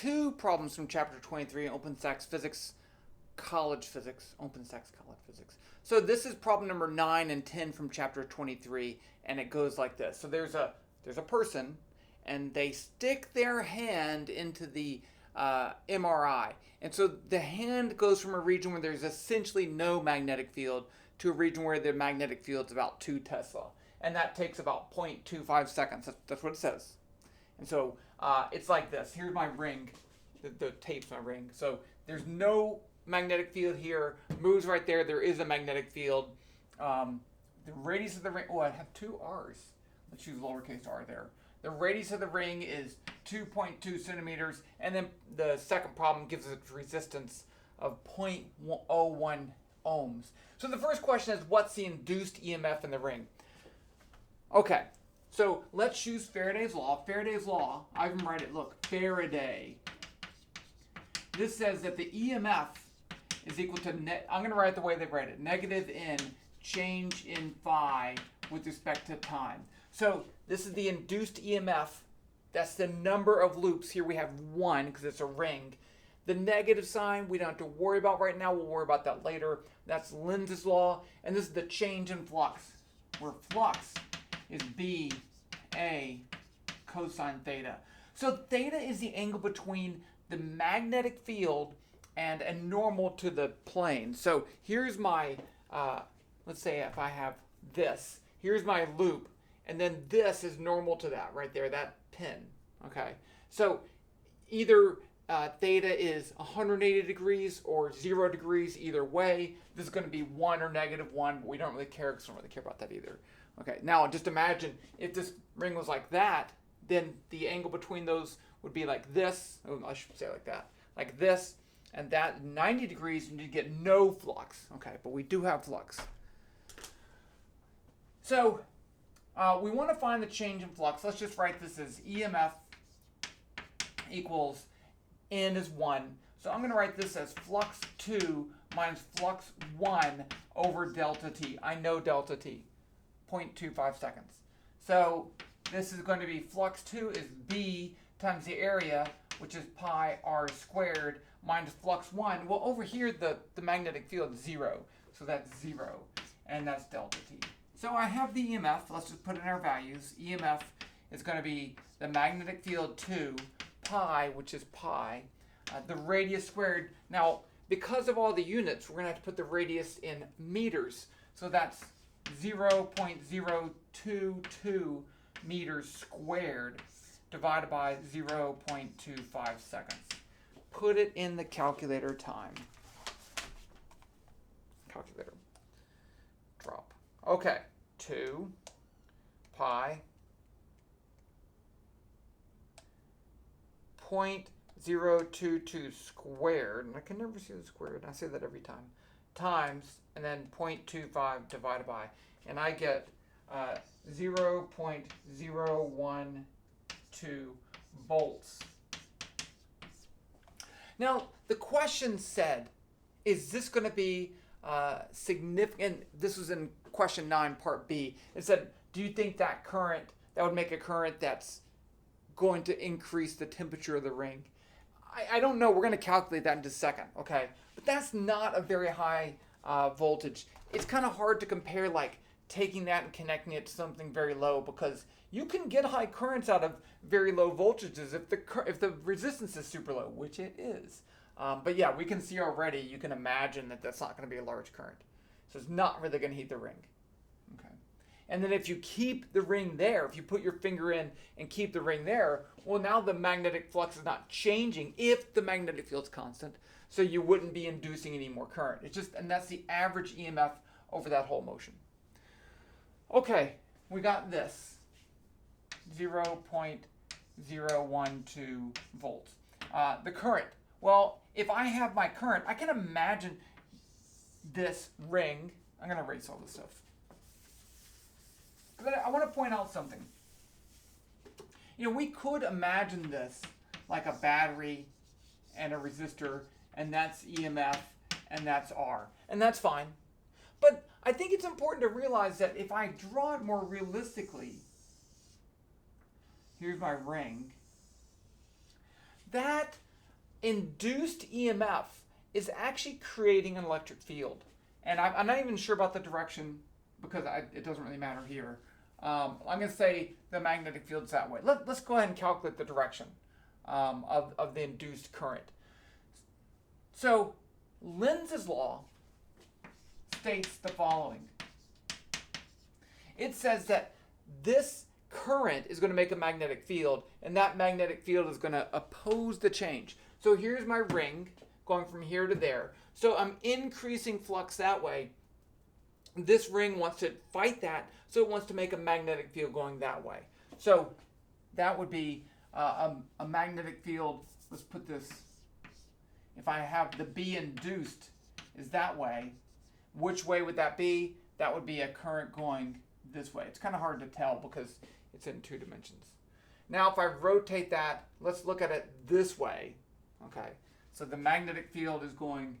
two problems from chapter 23 in OpenStax Physics, College Physics, OpenStax College Physics. So this is problem number 9 and 10 from chapter 23, and it goes like this. So there's a person, and they stick their hand into the MRI. And so the hand goes from a region where there's essentially no magnetic field to a region where the magnetic field is about 2 Tesla. And that takes about 0.25 seconds. That's what it says. And so it's like this. Here's my ring. The tape's my ring. So there's no magnetic field here. Moves right there. There is a magnetic field. The radius of the ring. Oh, I have 2 R's. Let's use lowercase r there. The radius of the ring is 2.2 centimeters. And then the second problem gives us a resistance of 0.01 ohms. So the first question is, what's the induced EMF in the ring? Okay, so let's use Faraday's law. Faraday's law, I can write it, look, Faraday. This says that the EMF is equal to, I'm going to write it the way they write it, negative n change in phi with respect to time. So this is the induced EMF. That's the number of loops. Here we have 1 because it's a ring. The negative sign we don't have to worry about right now. We'll worry about that later. That's Lenz's law. And this is the change in flux, where flux is B, A, cosine theta. So theta is the angle between the magnetic field and a normal to the plane. So here's my, let's say if I have this, here's my loop, and then this is normal to that right there, that pin, okay? So either theta is 180 degrees or 0 degrees, either way. This is going to be 1 or negative 1, but we don't really care because we don't really care about that either. Okay, now just imagine if this ring was like that, then the angle between those would be like this. Oh, I should say like that. Like this, and that 90 degrees, you need to get no flux. Okay, but we do have flux. So we want to find the change in flux. Let's just write this as EMF equals N is 1. So I'm going to write this as flux 2 minus flux 1 over delta T. I know delta T. 0.25 seconds. So this is going to be flux 2 is B times the area, which is pi r squared, minus flux 1. Well, over here, the magnetic field is 0. So that's 0. And that's delta T. So I have the EMF. Let's just put in our values. EMF is going to be the magnetic field 2, pi, which is pi, the radius squared. Now, because of all the units, we're going to have to put the radius in meters. So that's 0.022 meters squared divided by 0.25 seconds. Put it in the calculator time. Calculator. Drop. Okay. 2 pi 0.022 squared, and I can never see the squared, I say that every time, times, and then 0.25 divided by, and I get 0.012 volts. Now, the question said, is this going to be significant? This was in question 9, part B. It said, do you think that current, that would make a current that's going to increase the temperature of the ring? I don't know. We're going to calculate that in just a second, okay? But that's not a very high voltage. It's kind of hard to compare, like, taking that and connecting it to something very low, because you can get high currents out of very low voltages if the resistance is super low, which it is. But yeah, we can see already, you can imagine that that's not going to be a large current. So it's not really going to heat the ring. Okay. And then if you keep the ring there, if you put your finger in and keep the ring there, well, now the magnetic flux is not changing if the magnetic field's constant, so you wouldn't be inducing any more current. It's just, and that's the average EMF over that whole motion. Okay, we got this, 0.012 volts. The current, well, if I have my current, I can imagine this ring. I'm going to erase all this stuff. But I want to point out something. You know, we could imagine this like a battery and a resistor, and that's EMF, and that's R. And that's fine. But I think it's important to realize that if I draw it more realistically, here's my ring, that induced EMF is actually creating an electric field. And I'm not even sure about the direction because it doesn't really matter here. I'm going to say the magnetic field's that way. Let's go ahead and calculate the direction of the induced current. So Lenz's law states the following. It says that this current is going to make a magnetic field, and that magnetic field is going to oppose the change. So here's my ring going from here to there. So I'm increasing flux that way. This ring wants to fight that, so it wants to make a magnetic field going that way. So that would be a magnetic field. Let's put this, if I have the B induced is that way, which way would that be? That would be a current going this way. It's kind of hard to tell because it's in 2 dimensions. Now if I rotate that, let's look at it this way. Okay, so the magnetic field is going,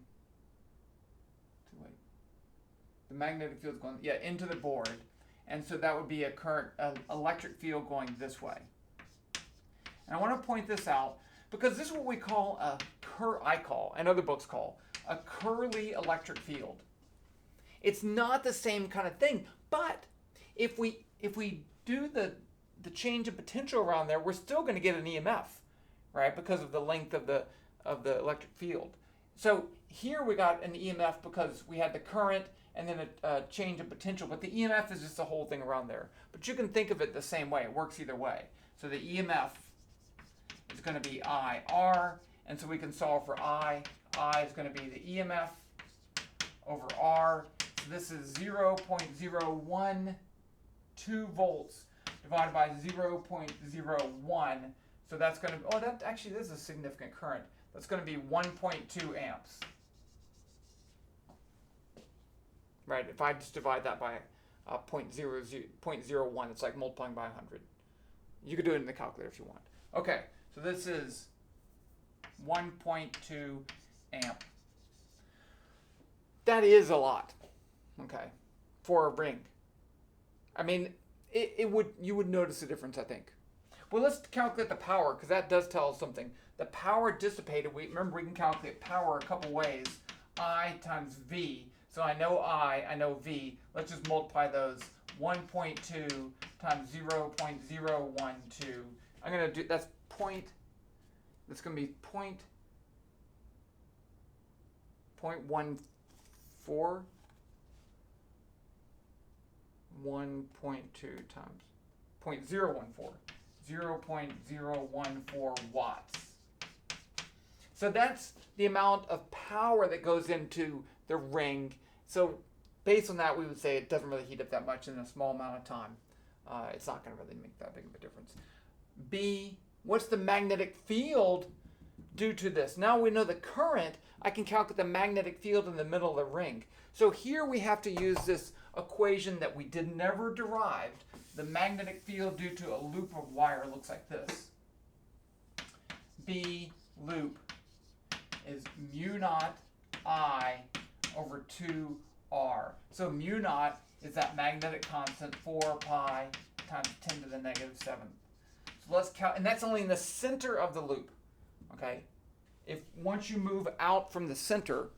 the magnetic field is going, into the board. And so that would be a current, electric field going this way. And I want to point this out because this is what we call and other books call, a Curly electric field. It's not the same kind of thing, but if we do the change of potential around there, we're still going to get an EMF, right? Because of the length of the electric field. So here we got an EMF because we had the current and then a change of potential, but the EMF is just the whole thing around there. But you can think of it the same way. It works either way. So the EMF is going to be IR, and so we can solve for I. I is going to be the EMF over R. So this is 0.012 volts divided by 0.01. So that's going to, that actually is a significant current. That's going to be 1.2 amps. Right, if I just divide that by 0.01, it's like multiplying by 100. You could do it in the calculator if you want. Okay, so this is 1.2 amp. That is a lot, okay, for a ring. I mean, you would notice a difference, I think. Well, let's calculate the power, because that does tell us something. The power dissipated, remember we can calculate power a couple ways. I times V. So I know I know V. Let's just multiply those. 1.2 times 0.012. I'm going to do, that's going to be 0.14. 1.2 times 0.014. 0.014 watts. So that's the amount of power that goes into the ring. So based on that, we would say it doesn't really heat up that much in a small amount of time. It's not going to really make that big of a difference. B, what's the magnetic field due to this? Now we know the current, I can calculate the magnetic field in the middle of the ring. So here we have to use this equation that we never derived. The magnetic field due to a loop of wire looks like this. B loop is mu naught I over 2R. So mu naught is that magnetic constant, 4 pi times 10 to the negative 7. So let's count, and that's only in the center of the loop, okay? Once you move out from the center,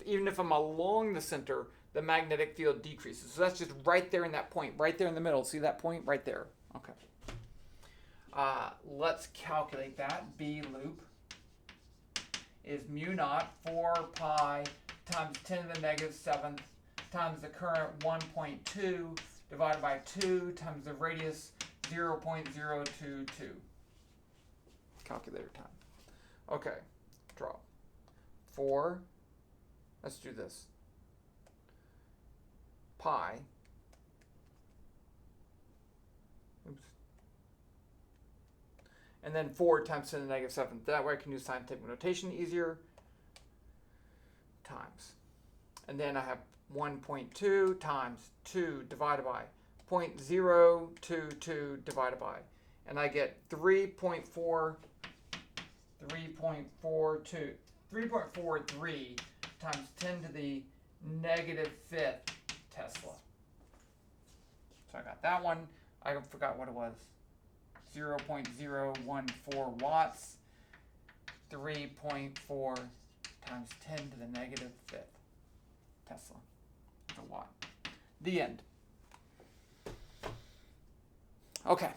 even if I'm along the center, the magnetic field decreases. So that's just right there in that point, right there in the middle. See that point right there? Okay. Let's calculate that. B loop is mu naught 4 pi times 10 to the negative 7th times the current 1.2 divided by 2 times the radius 0.022. Calculator time. Okay, draw. 4, let's do this. Pi. Oops. And then 4 times 10 to the negative 7th. That way I can use scientific notation easier. Times. And then I have 1.2 times 2 divided by 0.022 divided by. And I get 3.43 times 10 to the negative 5th Tesla. So I got that one. I forgot what it was. 0.014 watts. 3 3.4 times 10 to the negative fifth Tesla. It's a watt. The end. Okay.